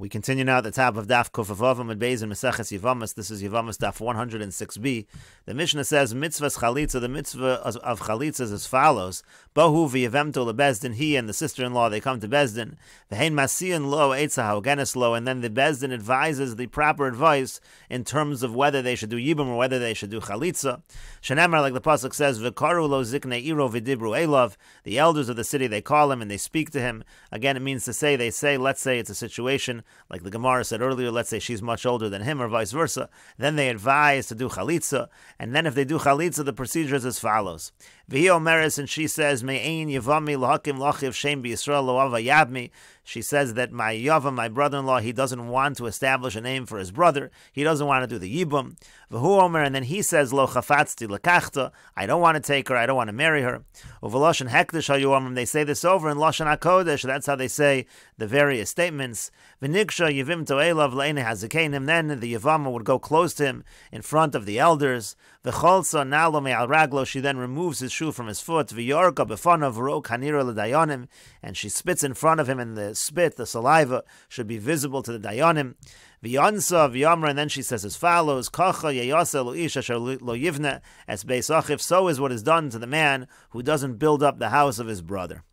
We continue now at the top of Daf Kufavavam and Beis in Mesechet Yevamos. This is Yevamos Daf 106b. The Mishnah says, Mitzvah's Chalitza, the mitzvah of Chalitza is as follows. Bohu v'yevemto lebezdin, he and the sister-in-law, they come to Bezdin. V'hein masiyan lo eitza ha'ogenes lo, and then the Bezdin advises the proper advice in terms of whether they should do Yibum or whether they should do Chalitza. Shenemar, like the Pasuk says, V'karu lo ziknei iro v'dibru elav, the elders of the city, they call him and they speak to him. Again, it means to say, they say, let's say it's a situation like the Gemara said earlier, let's say she's much older than him or vice versa. Then they advise to do Chalitza. And then if they do Chalitza, the procedure is as follows. V'hi omeres, and she says, Me'ein Yevami l'hakim l'achiv shem b'Yisrael lo'ava yabmi. She says that my Yavam, my brother-in-law, he doesn't want to establish a name for his brother. He doesn't want to do the Yibum. V'hu omer, and then he says, Lo chafatzti l'kachta. I don't want to take her. I don't want to marry her. U'v'loshen hekdesh hayu, they say this over in Loshen HaKodesh. That's how they say the various statements. V'niksha yivim to'elav le'ene hazikenim. Then the Yevama would go close to him in front of the elders. V'cholsa nalo me'al raglo. She then removes his shoe from his foot. V'yorka b'fanav ro kanira l'dayonim. And she spits in front of him, and the spit, the saliva, should be visible to the dayanim. V'yansa v'yamra, and then she says as follows: Kacha yeyasa lo ish asher lo yivne es beis achiv. So is what is done to the man who doesn't build up the house of his brother.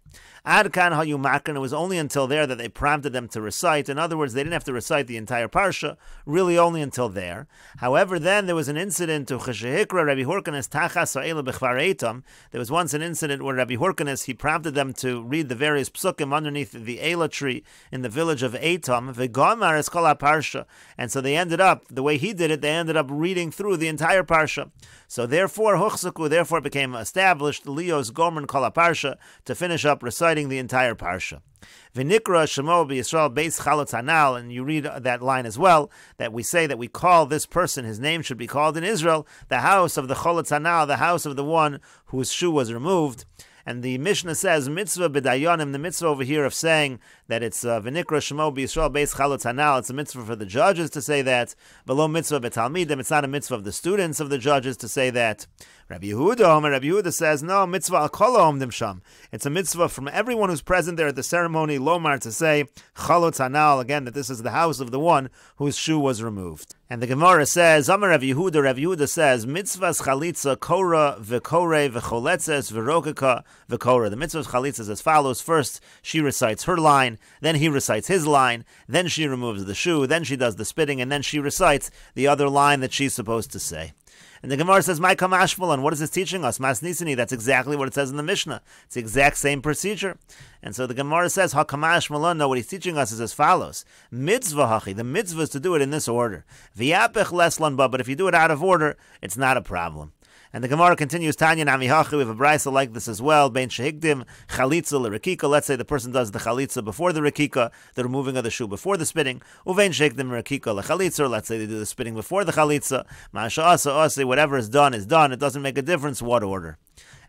Ad kan hayu makran. It was only until there that they prompted them to recite. In other words, they didn't have to recite the entire parsha, really only until there. However, then there was an incident to Cheshehikra Rabbi Horkanes tachas ha'ela b'chvar eitam. There was once an incident where Rabbi Horkanes, he prompted them to read the various psukim underneath the Ela tree in the village of Eitam. V'gamar es kol parsha, and so they ended up, the way he did it, they ended up reading through the entire parsha. So therefore, huchsaku, therefore it became established Leo's gomer kol parsha, to finish up reciting the entire parsha. V'nikra shemo b'Yisrael beis chalutz hanal, and you read that line as well, that we say that we call this person, his name should be called in Israel, the house of the chalutz hanal, the house of the one whose shoe was removed. And the Mishnah says, mitzvah b'dayanim, the mitzvah over here of saying that it's v'nikra shemo b'Yisrael beis chalutz hanal, it's a mitzvah for the judges to say that, v'lo mitzvah b'talmidim, it's not a mitzvah of the students of the judges to say that. Rabbi Yehuda says, no, mitzvah al kol ha'omdim sham. It's a mitzvah from everyone who's present there at the ceremony, lomar, to say, chalutz hanal, again, that this is the house of the one whose shoe was removed. And the Gemara says, Amar Rabbi Yehuda says, mitzvah's chalitza kora v'kore v'choletzes v'rokeka v'kora. The mitzvah's chalitza is as follows. First, she recites her line, then he recites his line, then she removes the shoe, then she does the spitting, and then she recites the other line that she's supposed to say. And the Gemara says, "My kamashmalan." What is this teaching us? Mas nisani. That's exactly what it says in the Mishnah. It's the exact same procedure. And so the Gemara says, "Ha kamashmalan." No, what he's teaching us is as follows: mitzvah hachi. The mitzvah is to do it in this order. V'yapech leslan ba. But if you do it out of order, it's not a problem. And the Gemara continues, Tanya namihachi, we have a brisa like this as well, bein shehigdim chalitza l'rekika. Let's say the person does the chalitza before the rekika, the removing of the shoe before the spitting. Uvein shehigdim rekika l'chalitza. Let's say they do the spitting before the chalitza. Ma'asha asa, whatever is done is done. It doesn't make a difference what order.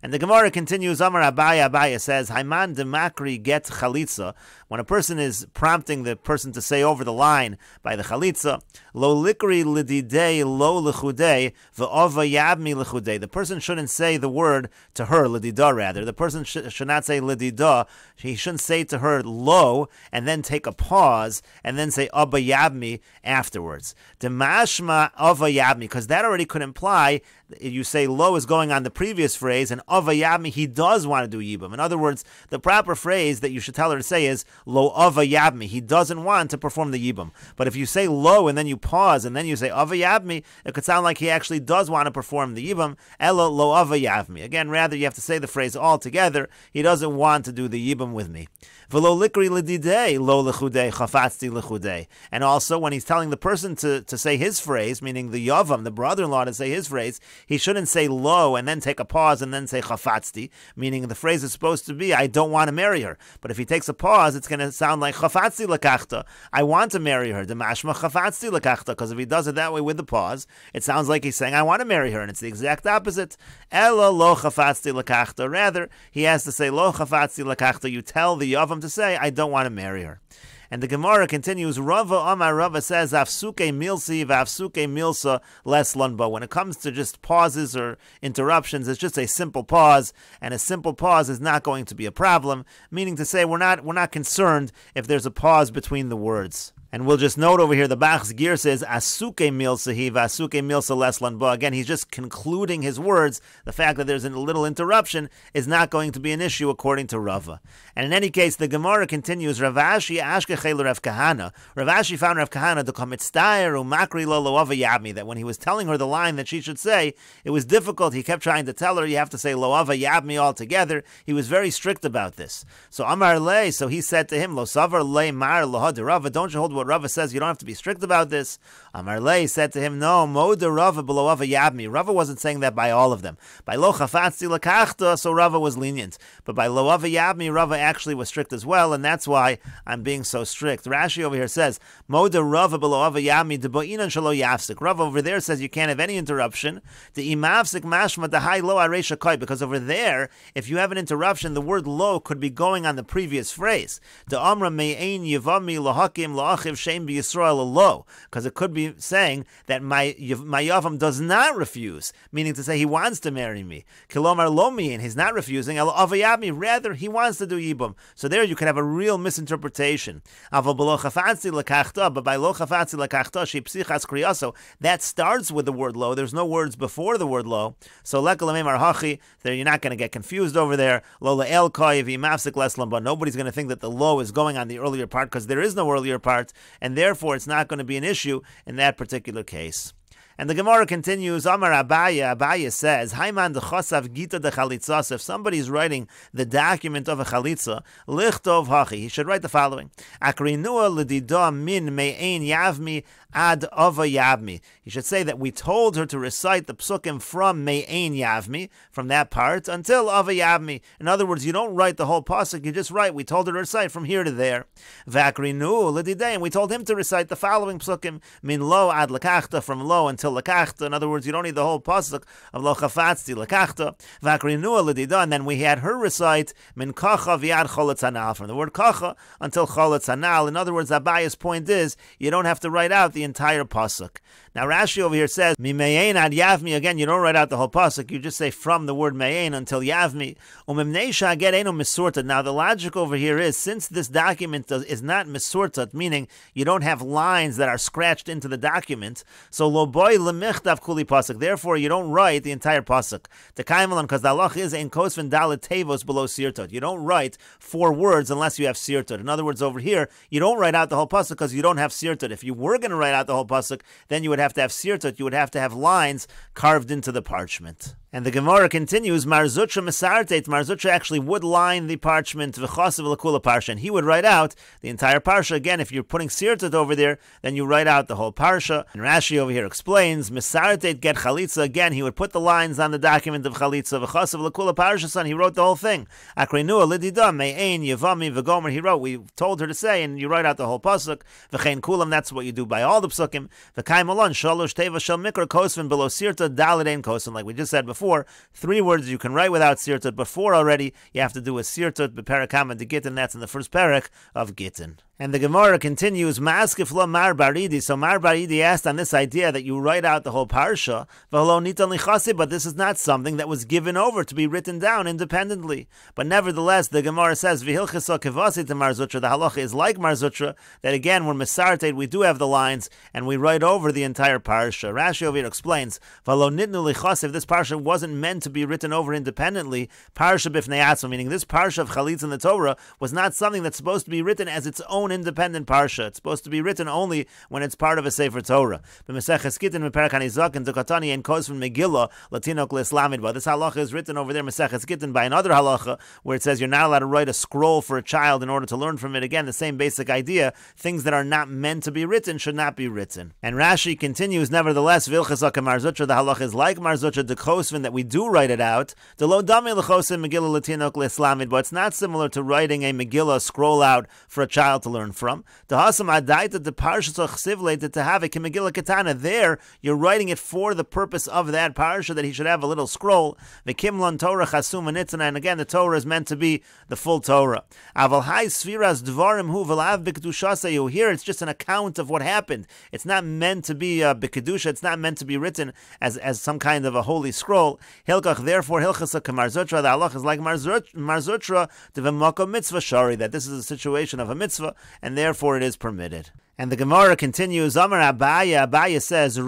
And the Gemara continues, Amar Abaya says, Haiman demakri get chalitza. When a person is prompting the person to say over the line by the chalitza, lo likri lididei lo lechudei v'ova yabmi lechudei. The person shouldn't say the word to her, lidida rather. The person should not say lidida. He shouldn't say to her lo, and then take a pause, and then say abba yabmi afterwards. Demashma ava yabmi, because that already could imply you say lo is going on the previous phrase, and ava yabmi, he does want to do yibum. In other words, the proper phrase that you should tell her to say is lo ava yabmi. He doesn't want to perform the yibum. But if you say lo and then you pause and then you say ava yabmi, it could sound like he actually does want to perform the yibum. Elo lo ava yabmi. Again, rather you have to say the phrase all together. He doesn't want to do the yibum with me. V'lo likri l'didei lo lechudei chafatzti lechudei. And also when he's telling the person to say his phrase, meaning the yavam, the brother-in-law, to say his phrase, he shouldn't say lo and then take a pause and then say chafatzti, meaning the phrase is supposed to be, I don't want to marry her. But if he takes a pause, it's going to sound like chafatzti lekachta. I want to marry her. Demashma chafatzti lekachta. Because if he does it that way with the pause, it sounds like he's saying, I want to marry her. And it's the exact opposite. Ela lo chafatzti lekachta. Rather, he has to say lo chafatzti lekachta. You tell the yavam to say, I don't want to marry her. And the Gemara continues, Rava Amar Rava says, Afsuke milsi v'afsuke milsa les lunba. When it comes to just pauses or interruptions, it's just a simple pause, and a simple pause is not going to be a problem, meaning to say we're not concerned if there's a pause between the words. And we'll just note over here, the Bach's gear says, Asuke milsa hi, v'asuke milsa leslan ba. Again, he's just concluding his words. The fact that there's a little interruption is not going to be an issue according to Rava. And in any case, the Gemara continues, Rav Ashi ashkechel Rav Kahana. Rav Ashi found Rav Kahana to come mitzdayer umakri lo loava yabmi, that when he was telling her the line that she should say, it was difficult. He kept trying to tell her, you have to say loava yabmi altogether. He was very strict about this. So Amar le, so he said to him, Lo savar le mar lohad Rava, don't you hold what Rava says, you don't have to be strict about this. Amar le said to him, no, moda Rava beloava yabmi. Rava wasn't saying that by all of them. By lo chafatzi lakachta, so Rava was lenient. But by loava yabmi, Rava actually was strict as well, and that's why I'm being so strict. Rashi over here says, moda Rava beloava yabmi deboinan shalo yafsik. Rava over there says you can't have any interruption. The imavsik mashma the high lo aresha koi, because over there, if you have an interruption, the word lo could be going on the previous phrase. The amra me'ein yevami lahakim laachiv shem b'Yisrael lo, because it could be saying that my yavam does not refuse, meaning to say he wants to marry me. Kilomar lo me'in, he's not refusing. El avayabmi, rather he wants to do yibum. So there you could have a real misinterpretation. Aval b'lo chafatzi lekachta, but by lo chafatzi lekachta she psichas kriyaso, that starts with the word lo. There's no words before the word lo. So lekalamim arhachi, there you're not going to get confused over there. Lo le'el koi v'imafsik leslam, but nobody's going to think that the lo is going on the earlier part, because there is no earlier part, and therefore it's not going to be an issue in that particular case. And the Gemara continues, Amar Abaya says, Haiman de chosav gita de chalitzas, if somebody's writing the document of a chalitza, lichtov hachi, he should write the following, Akrinua l'dida min me'ein yavmi ad ava yavmi. He should say that we told her to recite the psukim from me'ein yavmi, from that part, until ava yavmi. In other words, you don't write the whole pasuk, you just write, we told her to recite from here to there. Vakrinu l'didei, and we told him to recite the following psukim, min lo ad lakachta, from lo until lakachta. In other words, you don't need the whole pasuk of lo chafatzti lakachta. Vakrinua l'dida, and then we had her recite min kacha v'yad choletz hanal, from the word kacha until choletz hanal. In other words, Abaya's point is, you don't have to write out the entire pasuk. Now Rashi over here says, mi me'ein ad yavmi, again, you don't write out the whole pasuk, you just say from the word me'ein until yavmi. Umimneisha get eno misurtat. Now the logic over here is, since this document is not misurtat, meaning you don't have lines that are scratched into the document, so lo boy lemichtav kuli pasuk, therefore you don't write the entire pasuk. The kaimalan, because the halach is in kosvin dalet tevos below sirtot. You don't write 4 words unless you have sirtot. In other words, over here, you don't write out the whole pasuk because you don't have sirtot. If you were going to write out the whole pasuk, then you would have to have sirtot, you would have to have lines carved into the parchment. And the Gemara continues, Mar Zutra Mesartet, Mar Zutra actually would line the parchment, V'chasav l'kula parsha, and he would write out the entire parsha. Again, if you're putting sirtot over there, then you write out the whole parsha. And Rashi over here explains, Mesartet get chalitza, again, he would put the lines on the document of chalitza, V'chasav l'kula parsha, son, he wrote the whole thing. Akrenua lidida, me'ein, yevami, v'gomer, he wrote, we told her to say, and you write out the whole pasuk, V'chein kulam, that's what you do by all the psukim, V'kaim alon, shalosh teva shel mikra kosvin below sirtot, dalidain kosvin, like we just said before, 3 words you can write without sirtot. Before already, you have to do a sirtot b'perakam de gittin. That's in the first parak of gittin. And the Gemara continues, Ma'askif lo Mar Baridi. So Mar Baridi asked on this idea that you write out the whole parsha, v'holo nitan lichasi, but this is not something that was given over to be written down independently. But nevertheless, the Gemara says, v'hilchasa kivasi to Mar Zutra, the halacha is like Mar Zutra, that again, when Mesartet, we do have the lines, and we write over the entire parsha. Rashi over here explains, v'holo nitnu lichasi, if this parsha wasn't meant to be written over independently, parsha b'fnei atzma, meaning this parsha of Chalitz in the Torah was not something that's supposed to be written as its own independent parsha. It's supposed to be written only when it's part of a Sefer Torah. Mesechet Gittin Perak Hanizak and Dukatani and Kos from Megillah Latinok L'Islamid. But this halacha is written over there Mesechet Gittin by another halacha where it says you're not allowed to write a scroll for a child in order to learn from it. Again, the same basic idea. Things that are not meant to be written should not be written. And Rashi continues, nevertheless, Vilchazak Mar Zutra, the halacha is like Mar Zutra, the Kosvin, that we do write it out. The Lo Dami L'Chosim Megillah Latinok L'Islamid, but it's not similar to writing a Megillah scroll out for a child to learn from. The Hasam Adaita, the Parsha Chsivle, to have a Megillah Katana. There, you're writing it for the purpose of that Parsha, that he should have a little scroll. The Kimlon Torah Chasum and and again, the Torah is meant to be the full Torah. Aval Hai Sfiras Dvarim Hu V'Lav B'Kedushasayu. Here, it's just an account of what happened. It's not meant to be B'Kedusha. It's not meant to be written as some kind of a holy scroll. Hilkach, therefore, Hilchasa Kamar Zutra, the halach is like Mar Zutra, to V'Moko Mitzvah Shari, that this is a situation of a mitzvah, and therefore it is permitted. And the Gemara continues, Amar Abaya says,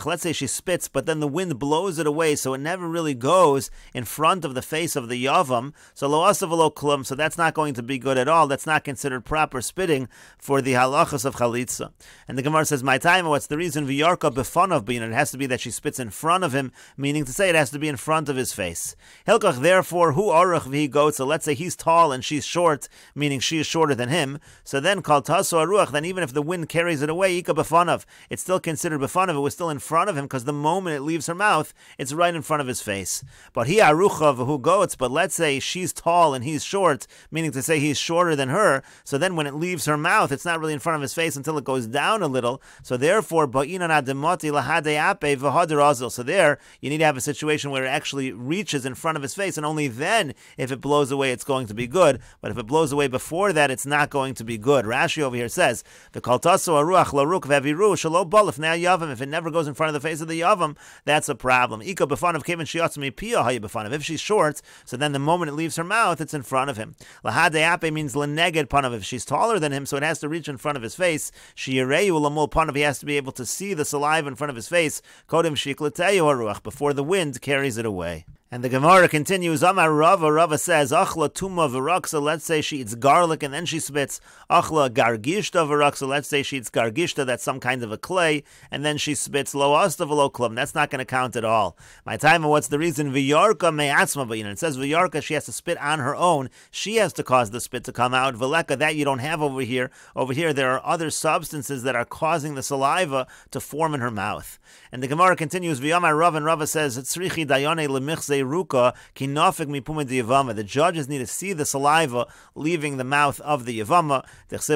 let's say she spits, but then the wind blows it away, so it never really goes in front of the face of the Yavam. So lo asav lo klum, so that's not going to be good at all. That's not considered proper spitting for the halachas of chalitza. And the Gemara says, my time, what's the reason? V'yarka b'fanav bin. It has to be that she spits in front of him, meaning to say it has to be in front of his face. Hilkach, therefore, hu aruch v'hi goat. So let's say he's tall and she's short, meaning she is shorter than him. So then kal tasu aruach, then even if the wind carries it away, ika b'fanav, it's still considered b'fanav. It was still in front of him because the moment it leaves her mouth, it's right in front of his face. But he arucha v'hu goats. But let's say she's tall and he's short, meaning to say he's shorter than her. So then when it leaves her mouth, it's not really in front of his face until it goes down a little. So therefore, ba'inan ademoti lahade ape v'hader azil. So there, you need to have a situation where it actually reaches in front of his face, and only then, if it blows away, it's going to be good. But if it blows away before that, it's not going to be good. Rashi over here says, the kaltaso aruach laruk veviru shalo balif now yavam. If it never goes in front of the face of the yavam, that's a problem. Ika b'fanav kevin shiatzmi pia hayu b'fanav. If she's short, so then the moment it leaves her mouth, it's in front of him. Lahade ape means leneged panav. If she's taller than him, so it has to reach in front of his face. Shireyu lamul panav. He has to be able to see the saliva in front of his face. Kodim shikleteyu haruach, before the wind carries it away. And the Gemara continues, Amar Rava, Rava says, Achla tuma v'raksa, let's say she eats garlic and then she spits. Achla gargishta v'raksa, let's say she eats gargishta, that's some kind of a clay, and then she spits. Lo asta v'lo klum, that's not going to count at all. My time, what's the reason? V'yarka me'atzma v'yin. It says v'yarka, she has to spit on her own. She has to cause the spit to come out. V'leka, that you don't have over here. Over here, there are other substances that are causing the saliva to form in her mouth. And the Gemara continues, V'yamar Rava, and Rava says, Tzrichi dayone lemichze ruka kinafik mipuma de Yevama. The judges need to see the saliva leaving the mouth of the Yevama.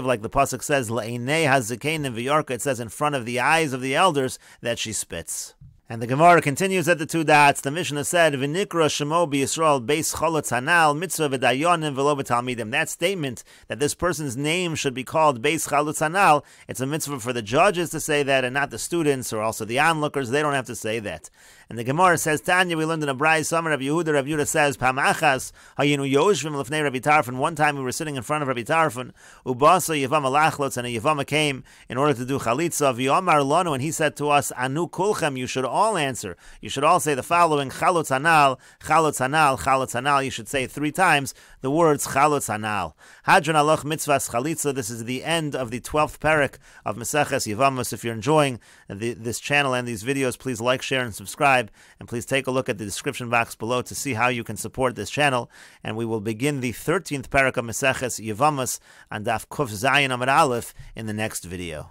Like the pasuk says, La'inei hazikein v'yarka. It says in front of the eyes of the elders that she spits. And the Gemara continues at the two dots. The Mishnah said, "V'nikra shemo b'Yisrael beis cholotz hanal mitzvah v'dayonim v'lo v'talmidim." That statement that this person's name should be called beis cholotz hanal, it's a mitzvah for the judges to say that, and not the students or also the onlookers. They don't have to say that. And the Gemara says, Tanya, we learned in a Brai Summer of Yehuda. Rav Yehuda says, Pamachas hayinu yoshvim lefnei Rabbi Tarfon. One time we were sitting in front of Rabbi Tarfon. Ubasa Yevama lachlotz, and a Yevama came in order to do chalitza. V'yomar lanu, and he said to us, Anu kulchem, you should all answer. You should all say the following: Chalutz hanal, Chalutz hanal, Chalutz hanal. You should say 3 times the words Chalutz hanal. Hadron alach mitzvahs chalitza. This is the end of the 12th parak of Mesechet Yevamos. If you're enjoying this channel and these videos, please like, share, and subscribe. And please take a look at the description box below to see how you can support this channel. And we will begin the 13th parak of Mesechet Yevamos on Daf Kuf Zayin Amud Aleph in the next video.